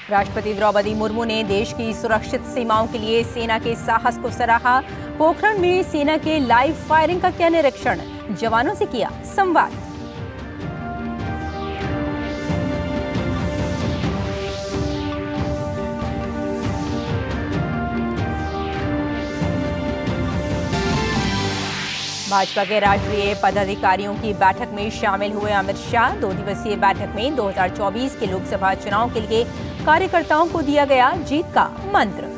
राष्ट्रपति द्रौपदी मुर्मू ने देश की सुरक्षित सीमाओं के लिए सेना के साहस को सराहा। पोखरण में सेना के लाइव फायरिंग का किया निरीक्षण, जवानों से किया संवाद। भाजपा के राष्ट्रीय पदाधिकारियों की बैठक में शामिल हुए अमित शाह। 2 दिवसीय बैठक में 2024 के लोकसभा चुनाव के लिए कार्यकर्ताओं को दिया गया जीत का मंत्र।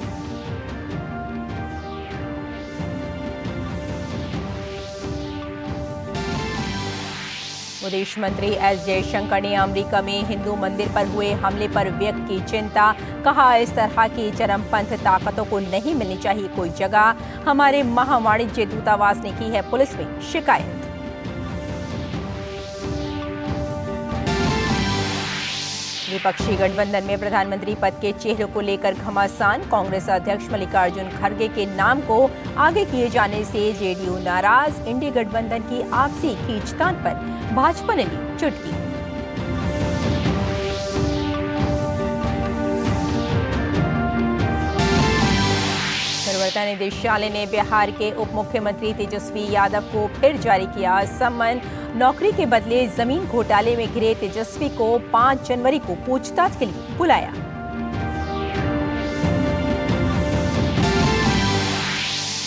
विदेश मंत्री एस जयशंकर ने अमेरिका में हिंदू मंदिर पर हुए हमले पर व्यक्त की चिंता। कहा, इस तरह की चरमपंथ ताकतों को नहीं मिलनी चाहिए कोई जगह। हमारे महावाणिज्य दूतावास ने की है पुलिस में शिकायत। विपक्षी गठबंधन में प्रधानमंत्री पद के चेहरे को लेकर घमासान। कांग्रेस अध्यक्ष मल्लिकार्जुन खड़गे के नाम को आगे किए जाने से जेडीयू नाराज। इंडी गठबंधन की आपसी खींचतान पर भाजपा ने ली चुटकी। प्रवर्तन निदेशालय ने बिहार के उप मुख्यमंत्री तेजस्वी यादव को फिर जारी किया सम्मन। नौकरी के बदले जमीन घोटाले में घिरे तेजस्वी को 5 जनवरी को पूछताछ के लिए बुलाया।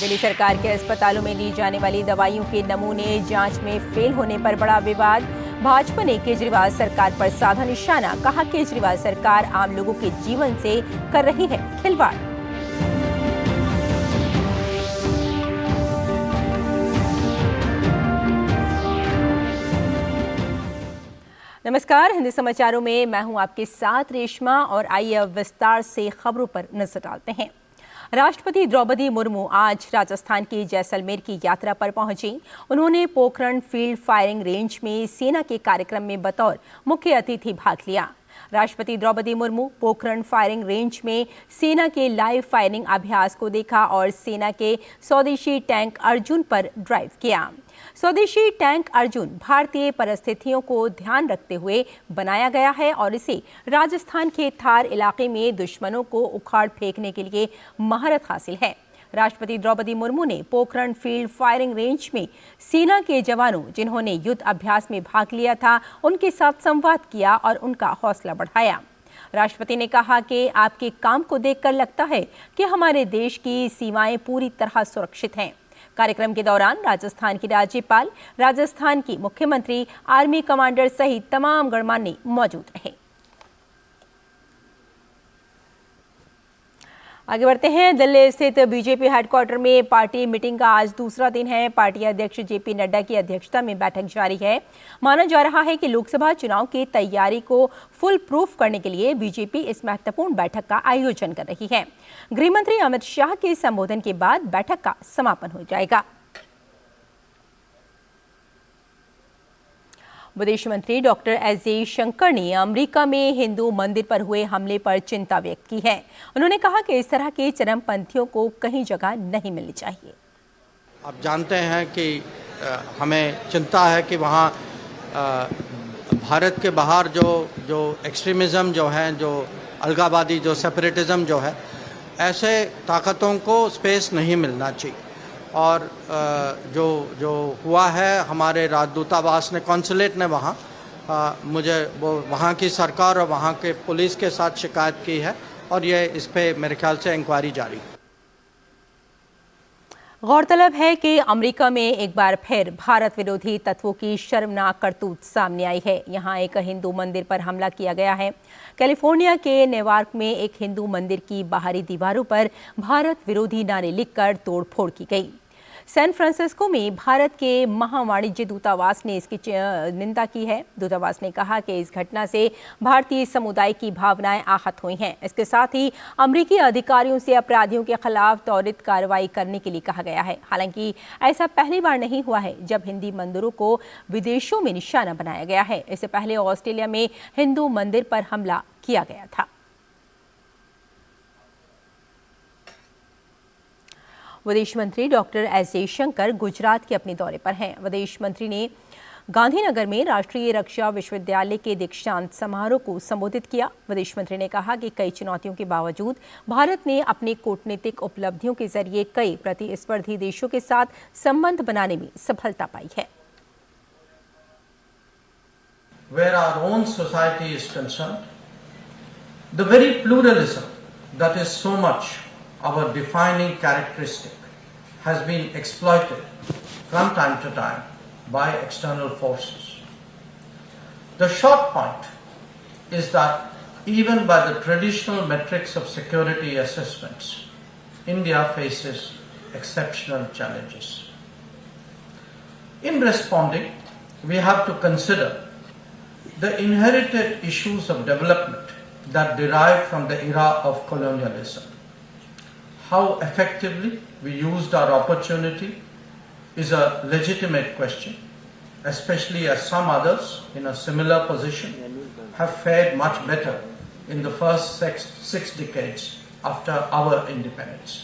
दिल्ली सरकार के अस्पतालों में दी जाने वाली दवाइयों के नमूने जांच में फेल होने पर बड़ा विवाद। भाजपा ने केजरीवाल सरकार पर साधा निशाना। कहा, केजरीवाल सरकार आम लोगों के जीवन से कर रही है खिलवाड़। नमस्कार, हिंदी समाचारों में मैं हूं आपके साथ रेशमा और आइए अब विस्तार से खबरों पर नजर डालते हैं। राष्ट्रपति द्रौपदी मुर्मू आज राजस्थान की जैसलमेर की यात्रा पर पहुंची। उन्होंने पोखरण फील्ड फायरिंग रेंज में सेना के कार्यक्रम में बतौर मुख्य अतिथि भाग लिया। राष्ट्रपति द्रौपदी मुर्मू पोखरण फायरिंग रेंज में सेना के लाइव फायरिंग अभ्यास को देखा और सेना के स्वदेशी टैंक अर्जुन पर ड्राइव किया। स्वदेशी टैंक अर्जुन भारतीय परिस्थितियों को ध्यान रखते हुए बनाया गया है और इसे राजस्थान के थार इलाके में दुश्मनों को उखाड़ फेंकने के लिए महारत हासिल है। राष्ट्रपति द्रौपदी मुर्मू ने पोखरण फील्ड फायरिंग रेंज में सेना के जवानों जिन्होंने युद्ध अभ्यास में भाग लिया था उनके साथ संवाद किया और उनका हौसला बढ़ाया। राष्ट्रपति ने कहा कि आपके काम को देखकर लगता है कि हमारे देश की सीमाएं पूरी तरह सुरक्षित हैं। कार्यक्रम के दौरान राजस्थान की राज्यपाल, राजस्थान की मुख्यमंत्री, आर्मी कमांडर सहित तमाम गणमान्य मौजूद रहे। आगे बढ़ते हैं। दिल्ली स्थित बीजेपी हेडक्वार्टर में पार्टी मीटिंग का आज दूसरा दिन है। पार्टी अध्यक्ष जेपी नड्डा की अध्यक्षता में बैठक जारी है। माना जा रहा है कि लोकसभा चुनाव की तैयारी को फुल प्रूफ करने के लिए बीजेपी इस महत्वपूर्ण बैठक का आयोजन कर रही है। गृह मंत्री अमित शाह के संबोधन के बाद बैठक का समापन हो जाएगा। विदेश मंत्री डॉक्टर एस जयशंकर ने अमेरिका में हिंदू मंदिर पर हुए हमले पर चिंता व्यक्त की है। उन्होंने कहा कि इस तरह के चरमपंथियों को कहीं जगह नहीं मिलनी चाहिए। आप जानते हैं कि हमें चिंता है कि वहाँ भारत के बाहर जो एक्सट्रीमिज़म जो है, जो अलगाववादी, जो सेपरेटिज़म जो है, ऐसे ताकतों को स्पेस नहीं मिलना चाहिए। और जो हुआ है, हमारे राजदूतावास ने, कॉन्सुलेट ने वहाँ मुझे वो वहाँ की सरकार और वहाँ के पुलिस के साथ शिकायत की है और ये इस पे मेरे ख्याल से इंक्वायरी जारी है। गौरतलब है कि अमेरिका में एक बार फिर भारत विरोधी तत्वों की शर्मनाक करतूत सामने आई है। यहाँ एक हिंदू मंदिर पर हमला किया गया है। कैलिफोर्निया के नेवार्क में एक हिंदू मंदिर की बाहरी दीवारों पर भारत विरोधी नारे लिखकर तोड़फोड़ की गई। सैन फ्रांसिस्को में भारत के महावाणिज्य दूतावास ने इसकी निंदा की है। दूतावास ने कहा कि इस घटना से भारतीय समुदाय की भावनाएं आहत हुई हैं। इसके साथ ही अमेरिकी अधिकारियों से अपराधियों के खिलाफ त्वरित कार्रवाई करने के लिए कहा गया है। हालांकि ऐसा पहली बार नहीं हुआ है जब हिंदी मंदिरों को विदेशों में निशाना बनाया गया है। इससे पहले ऑस्ट्रेलिया में हिंदू मंदिर पर हमला किया गया था। विदेश मंत्री डॉक्टर एस जयशंकर गुजरात के अपने दौरे पर हैं। विदेश मंत्री ने गांधीनगर में राष्ट्रीय रक्षा विश्वविद्यालय के दीक्षांत समारोह को संबोधित किया। विदेश मंत्री ने कहा कि कई चुनौतियों के बावजूद भारत ने अपनी कूटनीतिक उपलब्धियों के जरिए कई प्रतिस्पर्धी देशों के साथ संबंध बनाने में सफलता पाई है। Where our own society is concerned, the very pluralism that is so much our defining characteristic has been exploited from time to time by external forces. The short point is that even by the traditional metrics of security assessments, India faces exceptional challenges. In responding, we have to consider the inherited issues of development that derive from the era of colonialism. How effectively we used our opportunity is a legitimate question, especially as some others in a similar position have fared much better in the first six decades after our independence.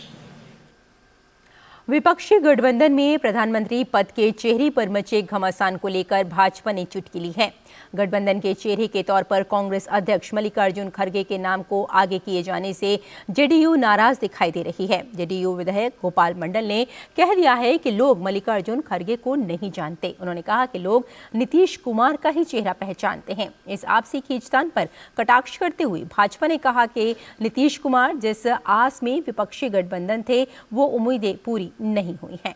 विपक्षी गठबंधन में प्रधानमंत्री पद के चेहरे पर मचे घमासान को लेकर भाजपा ने चुटकी ली है। गठबंधन के चेहरे के तौर पर कांग्रेस अध्यक्ष मल्लिकार्जुन खड़गे के नाम को आगे किए जाने से जेडीयू नाराज दिखाई दे रही है। जेडीयू विधायक गोपाल मंडल ने कह दिया है कि लोग मल्लिकार्जुन खड़गे को नहीं जानते। उन्होंने कहा कि लोग नीतीश कुमार का ही चेहरा पहचानते हैं। इस आपसी खींचतान पर कटाक्ष करते हुए भाजपा ने कहा कि नीतीश कुमार जिस आस में विपक्षी गठबंधन थे वो उम्मीदें पूरी नहीं हुई हैं।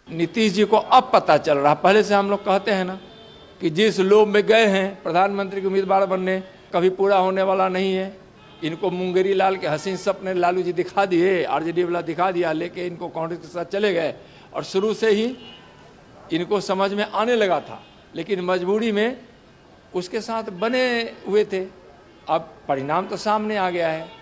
नीतीश जी को अब पता चल रहा, पहले से हम लोग कहते हैं ना कि जिस लोभ में गए हैं प्रधानमंत्री के उम्मीदवार बनने, कभी पूरा होने वाला नहीं है। इनको मुंगेरी लाल के हसीन सपने लालू जी दिखा दिए, आरजेडी वाला दिखा दिया, लेके इनको कांग्रेस के साथ चले गए और शुरू से ही इनको समझ में आने लगा था, लेकिन मजबूरी में उसके साथ बने हुए थे। अब परिणाम तो सामने आ गया है।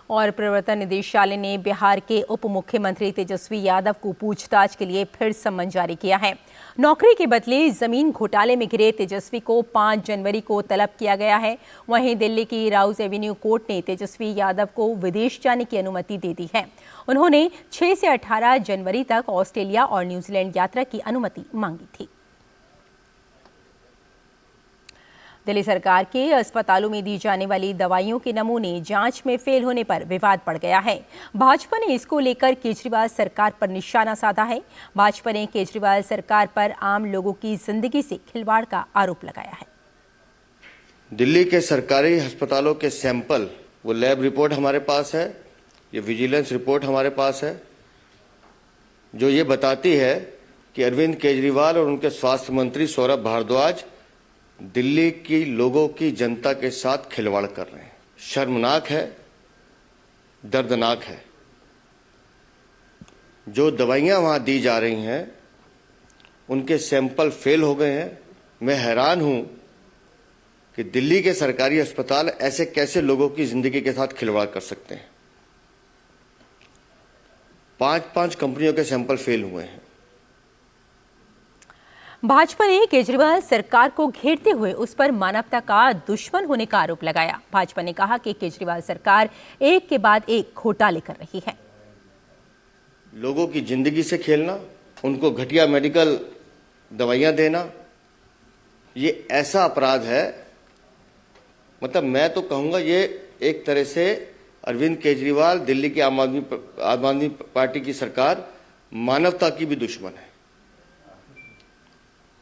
और प्रवर्तन निदेशालय ने बिहार के उप मुख्यमंत्री तेजस्वी यादव को पूछताछ के लिए फिर सम्मन जारी किया है। नौकरी के बदले जमीन घोटाले में घिरे तेजस्वी को 5 जनवरी को तलब किया गया है। वहीं दिल्ली की राउज एवेन्यू कोर्ट ने तेजस्वी यादव को विदेश जाने की अनुमति दे दी है। उन्होंने 6 से 18 जनवरी तक ऑस्ट्रेलिया और न्यूजीलैंड यात्रा की अनुमति मांगी थी। दिल्ली सरकार के अस्पतालों में दी जाने वाली दवाइयों के नमूने जांच में फेल होने पर विवाद बढ़ गया है। भाजपा ने इसको लेकर केजरीवाल सरकार पर निशाना साधा है। भाजपा ने केजरीवाल सरकार पर आम लोगों की जिंदगी से खिलवाड़ का आरोप लगाया है। दिल्ली के सरकारी अस्पतालों के सैंपल, वो लैब रिपोर्ट हमारे पास है, ये विजिलेंस रिपोर्ट हमारे पास है, जो ये बताती है कि अरविंद केजरीवाल और उनके स्वास्थ्य मंत्री सौरभ भारद्वाज दिल्ली की लोगों की जनता के साथ खिलवाड़ कर रहे हैं। शर्मनाक है, दर्दनाक है। जो दवाइयां वहां दी जा रही हैं उनके सैंपल फेल हो गए हैं। मैं हैरान हूं कि दिल्ली के सरकारी अस्पताल ऐसे कैसे लोगों की जिंदगी के साथ खिलवाड़ कर सकते हैं। 5 कंपनियों के सैंपल फेल हुए हैं। भाजपा ने केजरीवाल सरकार को घेरते हुए उस पर मानवता का दुश्मन होने का आरोप लगाया। भाजपा ने कहा कि केजरीवाल सरकार एक के बाद एक घोटाले कर रही है। लोगों की जिंदगी से खेलना, उनको घटिया मेडिकल दवाइयां देना, ये ऐसा अपराध है। मतलब मैं तो कहूंगा ये एक तरह से अरविंद केजरीवाल, दिल्ली की आम आदमी पार्टी की सरकार मानवता की भी दुश्मन है।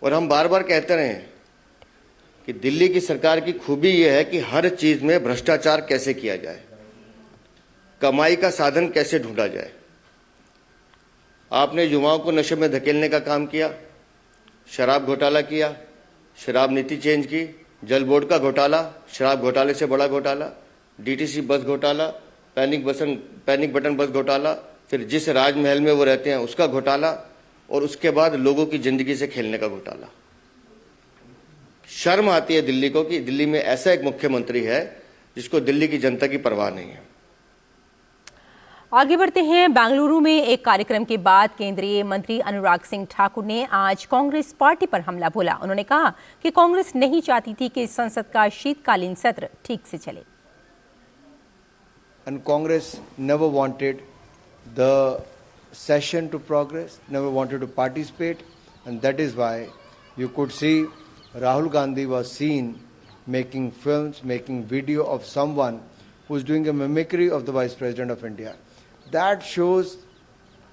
और हम बार बार कहते रहे कि दिल्ली की सरकार की खूबी यह है कि हर चीज में भ्रष्टाचार कैसे किया जाए, कमाई का साधन कैसे ढूंढा जाए। आपने युवाओं को नशे में धकेलने का काम किया, शराब घोटाला किया, शराब नीति चेंज की, जल बोर्ड का घोटाला, शराब घोटाले से बड़ा घोटाला, डीटीसी बस घोटाला, पैनिक बटन बस घोटाला, फिर जिस राजमहल में वो रहते हैं उसका घोटाला, और उसके बाद लोगों की जिंदगी से खेलने का घोटाला। शर्म आती है दिल्ली को कि दिल्ली में ऐसा एक मुख्यमंत्री है जिसको दिल्ली की जनता की परवाह नहीं है। आगे बढ़ते हैं। बेंगलुरु में एक कार्यक्रम के बाद केंद्रीय मंत्री अनुराग सिंह ठाकुर ने आज कांग्रेस पार्टी पर हमला बोला। उन्होंने कहा कि कांग्रेस नहीं चाहती थी कि संसद का शीतकालीन सत्र ठीक से चले। And Congress never wanted the session to progress, never wanted to participate, and that is why you could see Rahul Gandhi was seen making films, making video of someone who's doing a mimicry of the Vice President of India. That shows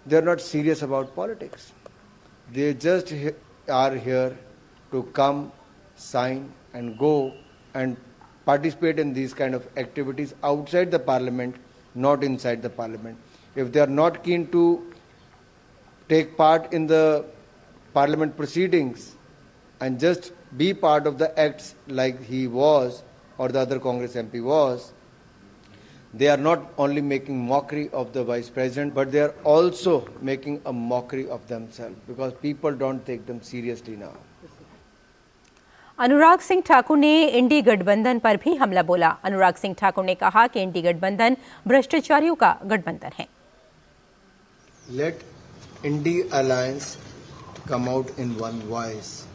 they're not serious about politics. They just are here to come, sign and go and participate in these kind of activities outside the parliament, not inside the parliament. If they are not keen to take part in the parliament proceedings and just be part of the acts like he was or the other Congress MP was, they are not only making mockery of the Vice President, but they are also making a mockery of themselves because people don't take them seriously now. Anurag Singh Thakur ने इंडी गठबंधन पर भी हमला बोला। अनुराग सिंह ठाकुर ने कहा कि इंडी गठबंधन भ्रष्टाचारियों का गठबंधन है। Let Indi Alliance come out in one voice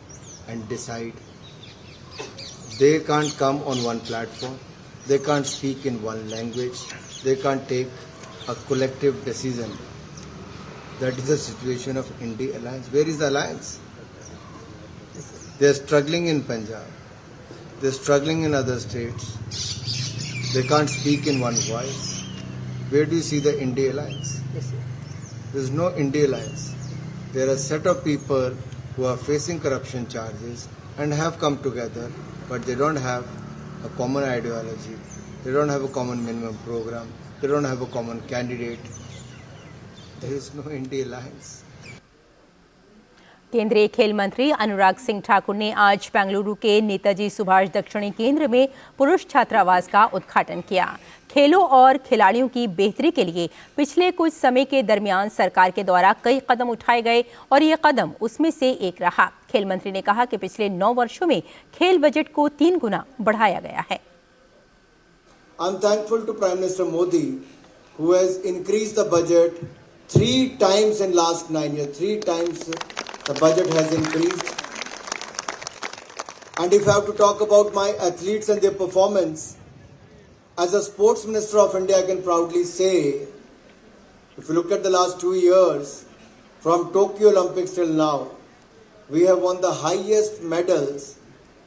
and decide. They can't come on one platform. They can't speak in one language. They can't take a collective decision. That is the situation of Indi Alliance. Where is the alliance? They are struggling in Punjab. They are struggling in other states. They can't speak in one voice. Where do you see the Indi Alliance? There is no Indi Alliance. There are a set of people who are facing corruption charges and have come together, but they don't have a common ideology. They don't have a common minimum program. They don't have a common candidate. There is no Indi Alliance. केंद्रीय खेल मंत्री अनुराग सिंह ठाकुर ने आज बेंगलुरु के नेताजी सुभाष दक्षिणी केंद्र में पुरुष छात्रावास का उद्घाटन किया। खेलों और खिलाड़ियों की बेहतरी के लिए पिछले कुछ समय के दरमियान सरकार के द्वारा कई कदम उठाए गए और ये कदम उसमें से एक रहा। खेल मंत्री ने कहा कि पिछले 9 वर्षों में खेल बजट को 3 गुना बढ़ाया गया है। I'm thankful to Prime Minister Modi, who has increased the budget 3 times in last 9 years. 3 times the budget has increased. And if I have to talk about my athletes and their performance, as a sports minister of India, I can proudly say, if you look at the last 2 years, from Tokyo Olympics till now, we have won the highest medals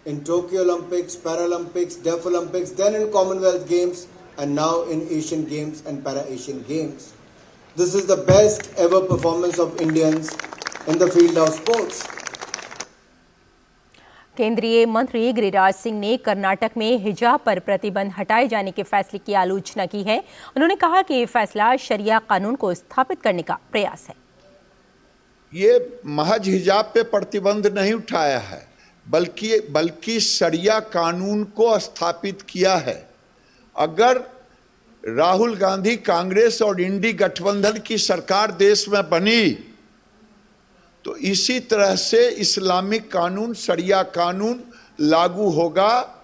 in Tokyo Olympics, Paralympics, Deaf Olympics, then in Commonwealth Games, and now in Asian Games and Para-Asian Games. This is the best ever performance of Indians in the field of sports. केंद्रीय मंत्री गिरिराज सिंह ने कर्नाटक में हिजाब पर प्रतिबंध हटाए जाने के फैसले की आलोचना की है। उन्होंने कहा कि ये फैसला शरिया कानून को स्थापित करने का प्रयास है। ये महज हिजाब पे प्रतिबंध नहीं उठाया है, बल्कि शरिया कानून को स्थापित किया है। अगर राहुल गांधी कांग्रेस और इंडी गठबंधन की सरकार देश में बनी तो इसी तरह से इस्लामिक कानून, शरिया कानून लागू होगा।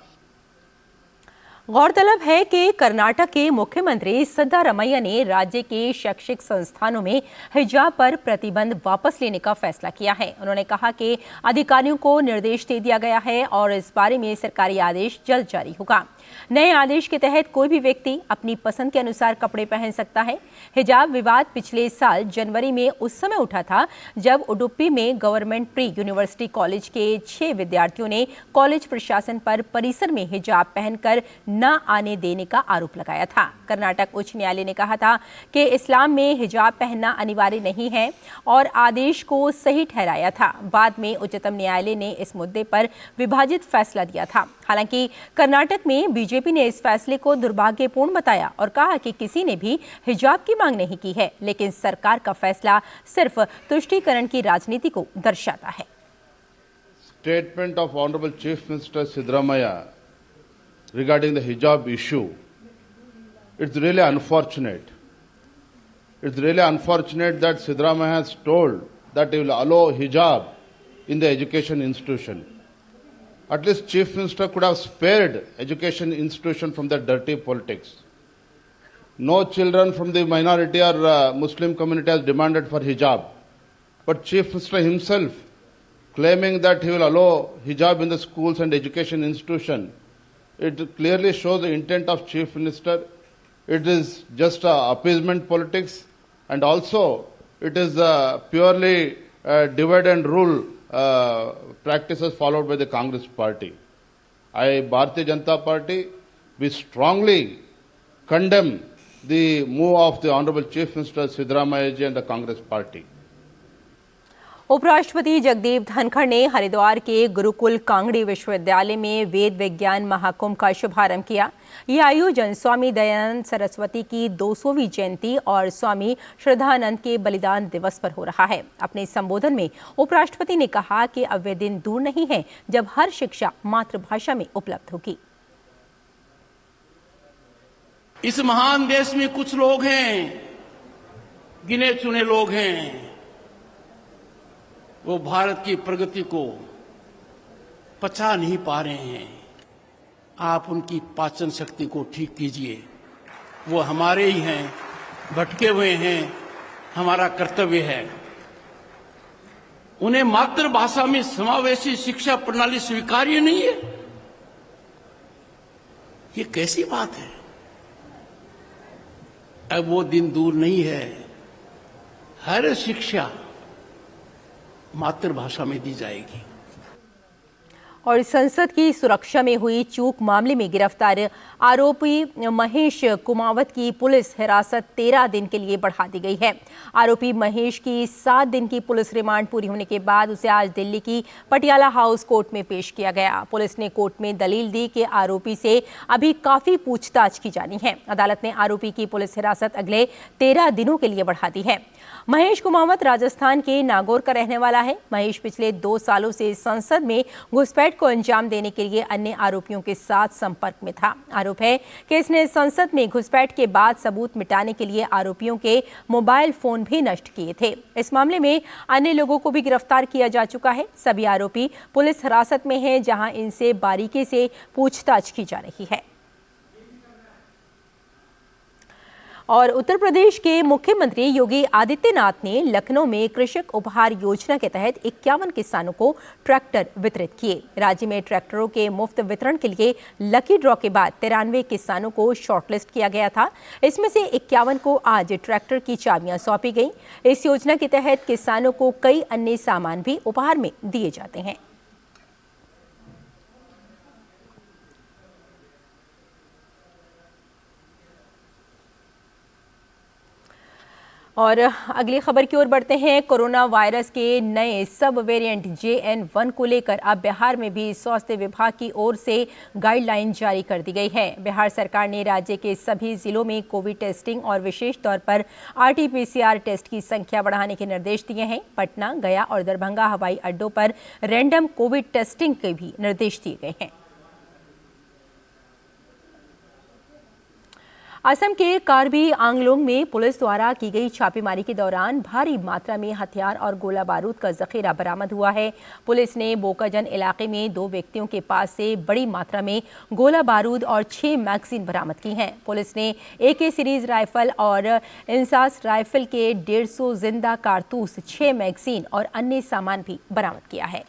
गौरतलब है कि कर्नाटक के मुख्यमंत्री सिद्धारमैया ने राज्य के शैक्षिक संस्थानों में हिजाब पर प्रतिबंध वापस लेने का फैसला किया है। उन्होंने कहा कि अधिकारियों को निर्देश दे दिया गया है और इस बारे में सरकारी आदेश जल्द जारी होगा। नए आदेश के तहत कोई भी व्यक्ति अपनी पसंद के अनुसार कपड़े पहन सकता है। हिजाब विवाद पिछले साल जनवरी में उस समय उठा था जब उडुपी में गवर्नमेंट प्री यूनिवर्सिटी कॉलेज के 6 विद्यार्थियों ने कॉलेज प्रशासन पर परिसर में हिजाब पहनकर न आने देने का आरोप लगाया था। कर्नाटक उच्च न्यायालय ने कहा था कि इस्लाम में हिजाब पहनना अनिवार्य नहीं है और आदेश को सही ठहराया था। बाद में उच्चतम न्यायालय ने इस मुद्दे पर विभाजित फैसला दिया था। हालांकि कर्नाटक में बीजेपी ने इस फैसले को दुर्भाग्यपूर्ण बताया और कहा कि किसी ने भी हिजाब की मांग नहीं की है, लेकिन सरकार का फैसला सिर्फ तुष्टीकरण की राजनीति को दर्शाता है। Statement of Honorable Chief Minister Siddaramaiah regarding the hijab issue, it's really unfortunate. It's really unfortunate that Siddaramaiah has told that he will allow hijab in the education institution. At least Chief Minister could have spared education institution from the dirty politics. No children from the minority or Muslim community has demanded for hijab. But Chief Minister himself claiming that he will allow hijab in the schools and education institution, it clearly shows the intent of Chief Minister. It is just appeasement politics, and also it is purely divide and rule practices followed by the Congress party. Bharatiya Janata Party, we strongly condemn the move of the Honorable Chief Minister Siddaramaiah ji and the Congress party. उपराष्ट्रपति जगदीप धनखड़ ने हरिद्वार के गुरुकुल कांगड़ी विश्वविद्यालय में वेद विज्ञान महाकुंभ का शुभारंभ किया। यह आयोजन स्वामी दयानंद सरस्वती की 200वीं जयंती और स्वामी श्रद्धानंद के बलिदान दिवस पर हो रहा है। अपने संबोधन में उपराष्ट्रपति ने कहा कि अब वे दिन दूर नहीं है जब हर शिक्षा मातृभाषा में उपलब्ध होगी। इस महान देश में कुछ लोग हैं, गिने चुने लोग हैं, वो भारत की प्रगति को पचा नहीं पा रहे हैं। आप उनकी पाचन शक्ति को ठीक कीजिए। वो हमारे ही हैं, भटके हुए हैं, हमारा कर्तव्य है। उन्हें मातृभाषा में समावेशी शिक्षा प्रणाली स्वीकार्य नहीं है। ये कैसी बात है? अब वो दिन दूर नहीं है, हर शिक्षा मातृभाषा में दी जाएगी। और संसद की सुरक्षा में हुई चूक मामले में गिरफ्तार आरोपी महेश कुमावत की पुलिस हिरासत 13 दिन के लिए बढ़ा दी गई है। आरोपी महेश की 7 दिन की पुलिस रिमांड पूरी होने के बाद उसे आज दिल्ली की पटियाला हाउस कोर्ट में पेश किया गया। पुलिस ने कोर्ट में दलील दी कि आरोपी से अभी काफी पूछताछ की जानी है। अदालत ने आरोपी की पुलिस हिरासत अगले 13 दिनों के लिए बढ़ा दी है। महेश कुमावत राजस्थान के नागौर का रहने वाला है। महेश पिछले 2 सालों से संसद में घुसपैठ को अंजाम देने के लिए अन्य आरोपियों के साथ संपर्क में था। आरोप है कि इसने संसद में घुसपैठ के बाद सबूत मिटाने के लिए आरोपियों के मोबाइल फोन भी नष्ट किए थे। इस मामले में अन्य लोगों को भी गिरफ्तार किया जा चुका है। सभी आरोपी पुलिस हिरासत में हैं, जहां इनसे बारीकी से पूछताछ की जा रही है। और उत्तर प्रदेश के मुख्यमंत्री योगी आदित्यनाथ ने लखनऊ में कृषक उपहार योजना के तहत 51 किसानों को ट्रैक्टर वितरित किए। राज्य में ट्रैक्टरों के मुफ्त वितरण के लिए लकी ड्रॉ के बाद 93 किसानों को शॉर्टलिस्ट किया गया था। इसमें से 51 को आज ट्रैक्टर की चाबियां सौंपी गई। इस योजना के तहत किसानों को कई अन्य सामान भी उपहार में दिए जाते हैं। और अगली खबर की ओर बढ़ते हैं। कोरोना वायरस के नए सब वेरिएंट JN1 को लेकर अब बिहार में भी स्वास्थ्य विभाग की ओर से गाइडलाइन जारी कर दी गई है। बिहार सरकार ने राज्य के सभी जिलों में कोविड टेस्टिंग और विशेष तौर पर RT-PCR टेस्ट की संख्या बढ़ाने के निर्देश दिए हैं। पटना, गया और दरभंगा हवाई अड्डों पर रैंडम कोविड टेस्टिंग के भी निर्देश दिए गए हैं। असम के कार्बी आंगलोंग में पुलिस द्वारा की गई छापेमारी के दौरान भारी मात्रा में हथियार और गोला बारूद का जखीरा बरामद हुआ है। पुलिस ने बोकाजन इलाके में 2 व्यक्तियों के पास से बड़ी मात्रा में गोला बारूद और 6 मैगजीन बरामद की हैं। पुलिस ने AK सीरीज राइफल और इंसास राइफल के 150 जिंदा कारतूस, 6 मैगजीन और अन्य सामान भी बरामद किया है।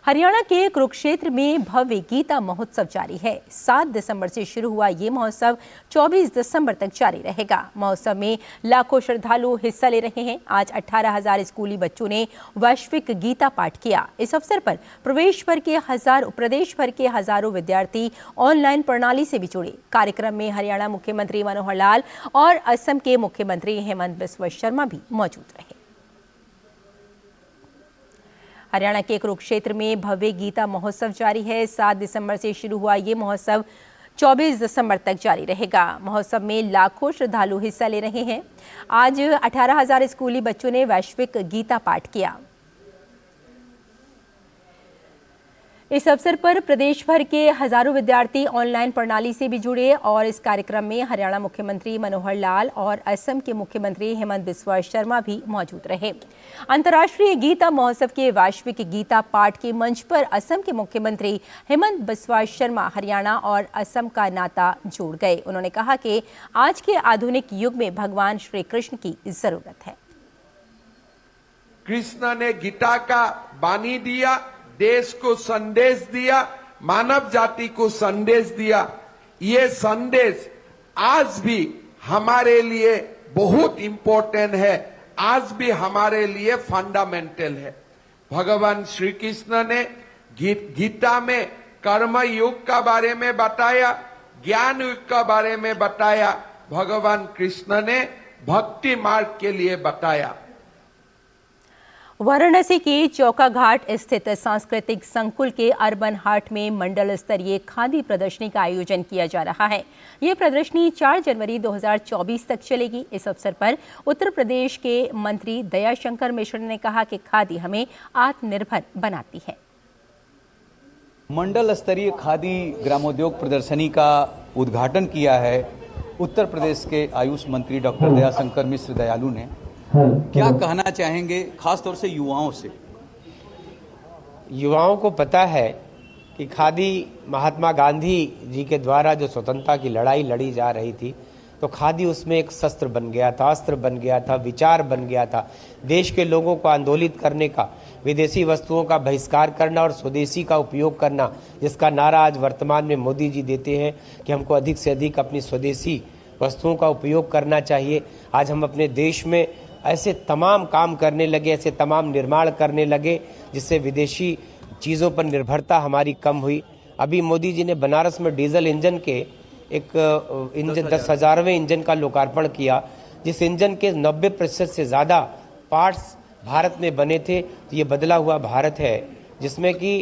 हरियाणा के कुरुक्षेत्र में भव्य गीता महोत्सव जारी है। 7 दिसंबर से शुरू हुआ ये महोत्सव 24 दिसंबर तक जारी रहेगा। महोत्सव में लाखों श्रद्धालु हिस्सा ले रहे हैं। आज 18,000 स्कूली बच्चों ने वैश्विक गीता पाठ किया। इस अवसर पर प्रदेश भर के हजारों विद्यार्थी ऑनलाइन प्रणाली से भी जुड़े। कार्यक्रम में हरियाणा मुख्यमंत्री मनोहर लाल और असम के मुख्यमंत्री हेमंत बिस्वा शर्मा भी मौजूद रहे। हरियाणा के कुरुक्षेत्र में भव्य गीता महोत्सव जारी है। 7 दिसंबर से शुरू हुआ ये महोत्सव 24 दिसंबर तक जारी रहेगा। महोत्सव में लाखों श्रद्धालु हिस्सा ले रहे हैं। आज 18,000 स्कूली बच्चों ने वैश्विक गीता पाठ किया। इस अवसर पर प्रदेश भर के हजारों विद्यार्थी ऑनलाइन प्रणाली से भी जुड़े और इस कार्यक्रम में हरियाणा मुख्यमंत्री मनोहर लाल और असम के मुख्यमंत्री हेमंत बिस्वा शर्मा भी मौजूद रहे। अंतर्राष्ट्रीय गीता महोत्सव के वैश्विक गीता पाठ के मंच पर असम के मुख्यमंत्री हेमंत बिस्वा शर्मा हरियाणा और असम का नाता जोड़ गए। उन्होंने कहा कि आज के आधुनिक युग में भगवान श्री कृष्ण की जरूरत है। कृष्ण ने गीता का बानी दिया, देश को संदेश दिया, मानव जाति को संदेश दिया। ये संदेश आज भी हमारे लिए बहुत इंपॉर्टेंट है। आज भी हमारे लिए फंडामेंटल है। भगवान श्री कृष्ण ने गीता में कर्म युग का बारे में बताया, ज्ञान युग का बारे में बताया, भगवान कृष्ण ने भक्ति मार्ग के लिए बताया। वाराणसी के चौका घाट स्थित सांस्कृतिक संकुल के अर्बन हाट में मंडल स्तरीय खादी प्रदर्शनी का आयोजन किया जा रहा है। ये प्रदर्शनी 4 जनवरी 2024 तक चलेगी। इस अवसर पर उत्तर प्रदेश के मंत्री दयाशंकर मिश्र ने कहा कि खादी हमें आत्मनिर्भर बनाती है। मंडल स्तरीय खादी ग्रामोद्योग प्रदर्शनी का उद्घाटन किया है उत्तर प्रदेश के आयुष मंत्री डॉक्टर दयाशंकर मिश्र दयालु ने। क्या कहना चाहेंगे खासतौर से युवाओं से? युवाओं को पता है कि खादी महात्मा गांधी जी के द्वारा जो स्वतंत्रता की लड़ाई लड़ी जा रही थी, तो खादी उसमें एक शस्त्र बन गया था, अस्त्र बन गया था, विचार बन गया था। देश के लोगों को आंदोलित करने का, विदेशी वस्तुओं का बहिष्कार करना और स्वदेशी का उपयोग करना, जिसका नारा आज वर्तमान में मोदी जी देते हैं कि हमको अधिक से अधिक अपनी स्वदेशी वस्तुओं का उपयोग करना चाहिए। आज हम अपने देश में ऐसे तमाम काम करने लगे, ऐसे तमाम निर्माण करने लगे जिससे विदेशी चीज़ों पर निर्भरता हमारी कम हुई। अभी मोदी जी ने बनारस में डीजल इंजन के एक इंजन 10,000वें इंजन का लोकार्पण किया, जिस इंजन के 90% से ज़्यादा पार्ट्स भारत में बने थे। तो ये बदला हुआ भारत है जिसमें कि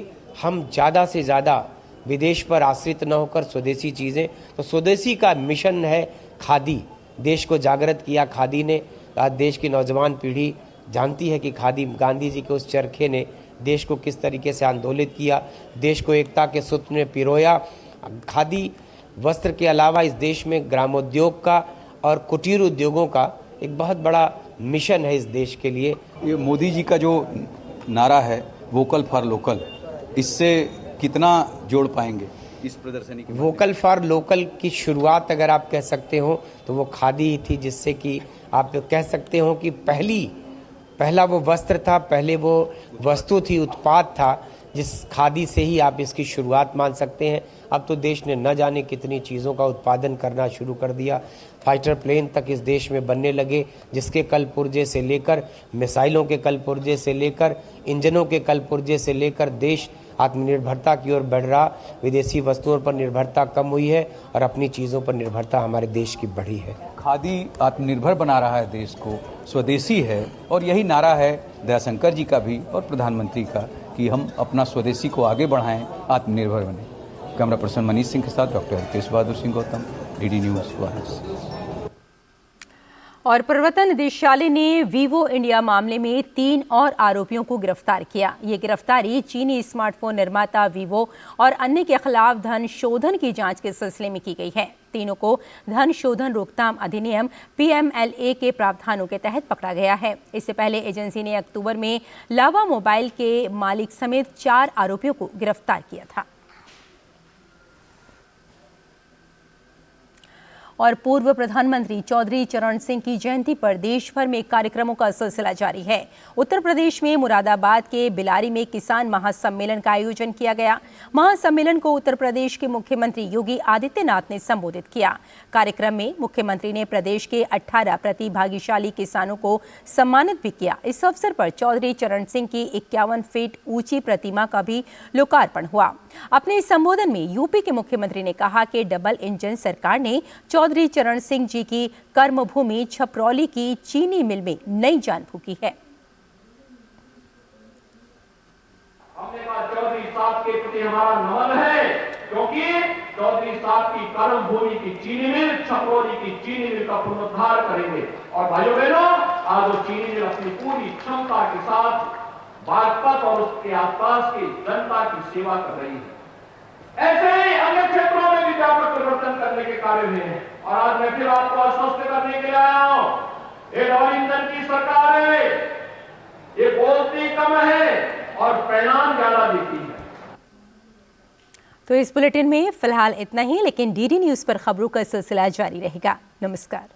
हम ज़्यादा से ज़्यादा विदेश पर आश्रित न होकर स्वदेशी चीज़ें, तो स्वदेशी का मिशन है खादी। देश को जागृत किया खादी ने। आज देश की नौजवान पीढ़ी जानती है कि खादी, गांधी जी के उस चरखे ने देश को किस तरीके से आंदोलित किया, देश को एकता के सूत्र में पिरोया। खादी वस्त्र के अलावा इस देश में ग्रामोद्योग का और कुटीर उद्योगों का एक बहुत बड़ा मिशन है इस देश के लिए। ये मोदी जी का जो नारा है वोकल फॉर लोकल, इससे कितना जोड़ पाएंगे इस प्रदर्शनी की? वोकल फॉर लोकल की शुरुआत अगर आप कह सकते हो तो वो खादी ही थी, जिससे कि आप कह सकते हो कि पहला वो वस्त्र था, पहले वो वस्तु थी, उत्पाद था, जिस खादी से ही आप इसकी शुरुआत मान सकते हैं। अब तो देश ने न जाने कितनी चीज़ों का उत्पादन करना शुरू कर दिया। फाइटर प्लेन तक इस देश में बनने लगे, जिसके कल पुर्जे से लेकर मिसाइलों के कल पुर्जे से लेकर इंजनों के कल पुर्जे से लेकर देश आत्मनिर्भरता की ओर बढ़ रहा। विदेशी वस्तुओं पर निर्भरता कम हुई है और अपनी चीज़ों पर निर्भरता हमारे देश की बढ़ी है। खादी आत्मनिर्भर बना रहा है देश को, स्वदेशी है, और यही नारा है दयाशंकर जी का भी और प्रधानमंत्री का कि हम अपना स्वदेशी को आगे बढ़ाएं, आत्मनिर्भर बने। कैमरा पर्सन मनीष सिंह के साथ doctor Hitesh Bahadur Singh Gautam, DD news Varanasi. और प्रवर्तन निदेशालय ने वीवो इंडिया मामले में 3 और आरोपियों को गिरफ्तार किया। ये गिरफ्तारी चीनी स्मार्टफोन निर्माता वीवो और अन्य के खिलाफ धन शोधन की जांच के सिलसिले में की गई है। तीनों को धन शोधन रोकथाम अधिनियम PMLA के प्रावधानों के तहत पकड़ा गया है। इससे पहले एजेंसी ने अक्टूबर में लावा मोबाइल के मालिक समेत 4 आरोपियों को गिरफ्तार किया था। और पूर्व प्रधानमंत्री चौधरी चरण सिंह की जयंती पर देश भर में कार्यक्रमों का सिलसिला जारी है। उत्तर प्रदेश में मुरादाबाद के बिलारी में किसान महासम्मेलन का आयोजन किया गया। महासम्मेलन को उत्तर प्रदेश के मुख्यमंत्री योगी आदित्यनाथ ने संबोधित किया। कार्यक्रम में मुख्यमंत्री ने प्रदेश के 18 प्रतिभागिशाली किसानों को सम्मानित भी किया। इस अवसर पर चौधरी चरण सिंह की 51 फीट ऊंची प्रतिमा का भी लोकार्पण हुआ। अपने इस संबोधन में यूपी के मुख्यमंत्री ने कहा कि डबल इंजन सरकार ने चौधरी चरण सिंह जी की कर्मभूमि छपरौली की चीनी मिल में नई जान फूंकी है। हमने कहा चौधरी साहब के प्रति हमारा नमन है, क्योंकि चौधरी साहब की कर्मभूमि की चीनी मिल, छपरौली की चीनी मिल का पुनरुद्धार करेंगे। और भाइयों बहनों, आज वो चीनी मिल अपनी पूरी क्षमता के साथ बागपत और उसके आसपास की जनता की सेवा कर रही है। ऐसे ही अन्य क्षेत्रों में भी व्यापक परिवर्तन करने के कार्य हुए हैं। और आज मैं फिर आपको आश्वस्त करने के लिए आया हूं, ये डबल इंजन की सरकार है, ये बोलती कम है और परिणाम ज्यादा देती है। तो इस बुलेटिन में फिलहाल इतना ही, लेकिन डीडी न्यूज पर खबरों का सिलसिला जारी रहेगा। नमस्कार।